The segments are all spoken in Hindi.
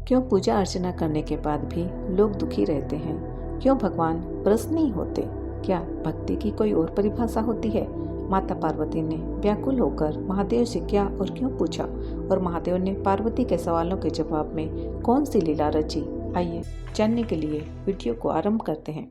क्यों पूजा अर्चना करने के बाद भी लोग दुखी रहते हैं? क्यों भगवान प्रसन्न नहीं होते? क्या भक्ति की कोई और परिभाषा होती है? माता पार्वती ने व्याकुल होकर महादेव से क्या और क्यों पूछा, और महादेव ने पार्वती के सवालों के जवाब में कौन सी लीला रची? आइए जानने के लिए वीडियो को आरंभ करते हैं।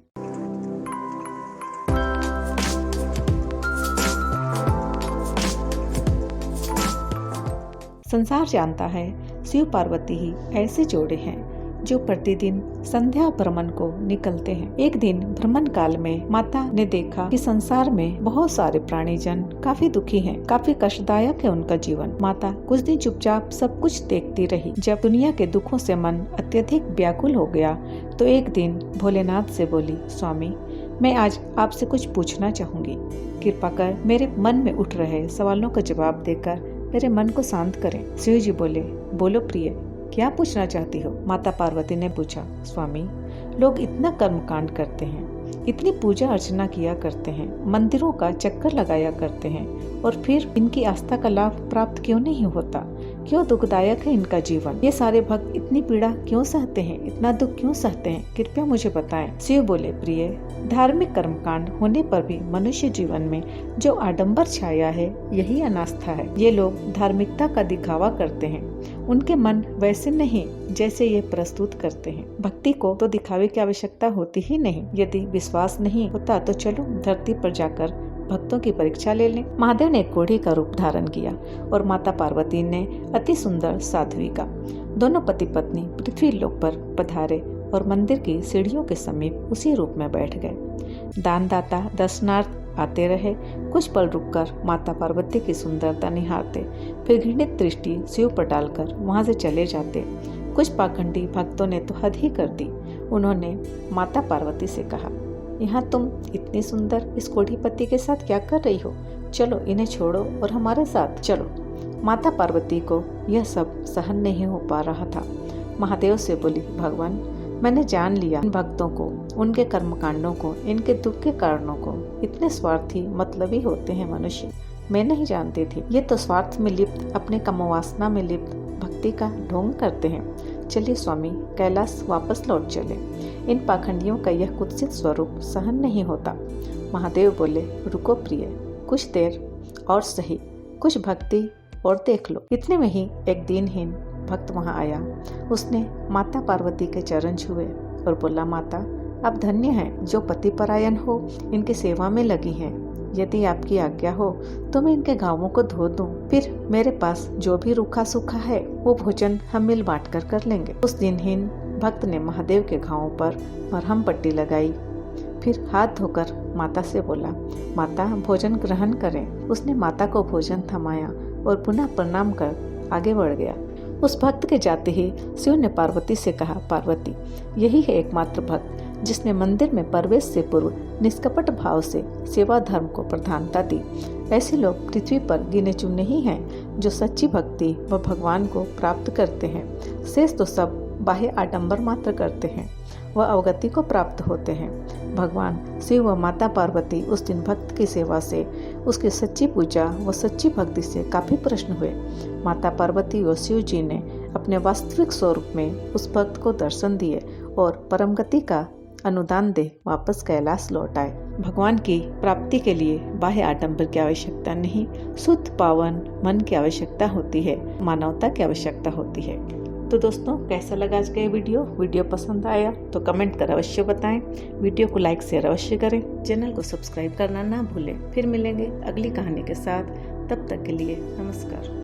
संसार जानता है शिव पार्वती ही ऐसे जोड़े हैं जो प्रतिदिन संध्या भ्रमण को निकलते हैं। एक दिन भ्रमण काल में माता ने देखा कि संसार में बहुत सारे प्राणीजन काफी दुखी हैं, काफी कष्टदायक है उनका जीवन। माता कुछ दिन चुपचाप सब कुछ देखती रही। जब दुनिया के दुखों से मन अत्यधिक व्याकुल हो गया तो एक दिन भोलेनाथ से बोली, स्वामी मैं आज आपसे कुछ पूछना चाहूंगी। कृपा कर मेरे मन में उठ रहे सवालों का जवाब देकर मेरे मन को शांत करें। शिव जी बोले, बोलो प्रिय, क्या पूछना चाहती हो? माता पार्वती ने पूछा, स्वामी लोग इतना कर्मकांड करते हैं, इतनी पूजा अर्चना किया करते हैं, मंदिरों का चक्कर लगाया करते हैं, और फिर इनकी आस्था का लाभ प्राप्त क्यों नहीं होता? क्यों दुखदायक है इनका जीवन? ये सारे भक्त इतनी पीड़ा क्यों सहते हैं, इतना दुख क्यों सहते हैं? कृपया मुझे बताएं। शिव बोले, प्रिय, धार्मिक कर्मकांड होने पर भी मनुष्य जीवन में जो आडंबर छाया है यही अनास्था है। ये लोग धार्मिकता का दिखावा करते हैं, उनके मन वैसे नहीं जैसे ये प्रस्तुत करते हैं। भक्ति को तो दिखावे की आवश्यकता होती ही नहीं। यदि विश्वास नहीं होता तो चलो धरती पर जाकर भक्तों की परीक्षा ले लें। महादेव ने घोड़ी का रूप धारण किया और माता पार्वती ने अति सुंदर साध्वी का। दोनों पति पत्नी पृथ्वी लोक पर पधारे और मंदिर की सीढ़ियों के समीप उसी रूप में बैठ गए। दानदाता दर्शनार्थ आते रहे। कुछ पल रुककर माता पार्वती की सुंदरता निहारते, फिर घृणित दृष्टि शिव पर डालकर वहां से चले जाते। कुछ पाखंडी भक्तों ने तो हद ही कर दी। उन्होंने माता पार्वती से कहा, यहाँ तुम इतनी सुंदर इस कोढ़ीपति के साथ क्या कर रही हो? चलो इन्हें छोड़ो और हमारे साथ चलो। माता पार्वती को यह सब सहन नहीं हो पा रहा था। महादेव से बोली, भगवान मैंने जान लिया इन भक्तों को, उनके कर्मकांडों को, इनके दुख के कारणों को। इतने स्वार्थी मतलबी होते हैं मनुष्य, मैं नहीं जानती थी। ये तो स्वार्थ में लिप्त, अपने कामवासना में लिप्त भक्ति का ढोंग करते हैं। चलिए स्वामी, कैलाश वापस लौट चले। इन पाखंडियों का यह कुत्सित स्वरूप सहन नहीं होता। महादेव बोले, रुको प्रिय, कुछ देर और सही, कुछ भक्ति और देख लो। इतने में ही एक दीनहीन भक्त वहां आया। उसने माता पार्वती के चरण छुए और बोला, माता आप धन्य हैं जो पति परायण हो, इनकी सेवा में लगी हैं। यदि आपकी आज्ञा हो तो मैं इनके घावों को धो दूं, फिर मेरे पास जो भी रूखा सूखा है वो भोजन हम मिल बांट कर लेंगे। उस दिनहीन भक्त ने महादेव के घावों पर मरहम पट्टी लगाई, फिर हाथ धोकर माता से बोला, माता भोजन ग्रहण करें। उसने माता को भोजन थमाया और पुनः प्रणाम कर आगे बढ़ गया। उस भक्त के जाते ही शिव ने पार्वती से कहा, पार्वती यही है एकमात्र भक्त जिसने मंदिर में प्रवेश से पूर्व निष्कपट भाव से सेवा धर्म को प्रधानता दी। ऐसे लोग पृथ्वी पर गिने चुने ही हैं जो सच्ची भक्ति व भगवान को प्राप्त करते हैं। शेष तो सब बाह्य आडंबर मात्र करते हैं व अवगति को प्राप्त होते हैं। भगवान शिव व माता पार्वती उस दिन भक्त की सेवा से, उसकी सच्ची पूजा व सच्ची भक्ति से काफी प्रसन्न हुए। माता पार्वती व शिव जी ने अपने वास्तविक स्वरूप में उस भक्त को दर्शन दिए और परम गति का अनुदान दे वापस कैलाश लौट आए। भगवान की प्राप्ति के लिए बाह्य आडंबर की आवश्यकता नहीं, शुद्ध पावन मन की आवश्यकता होती है, मानवता की आवश्यकता होती है। तो दोस्तों, कैसा लगा आज का ये वीडियो पसंद आया तो कमेंट कर अवश्य बताएं। वीडियो को लाइक शेयर अवश्य करें। चैनल को सब्सक्राइब करना ना भूलें। फिर मिलेंगे अगली कहानी के साथ। तब तक के लिए नमस्कार।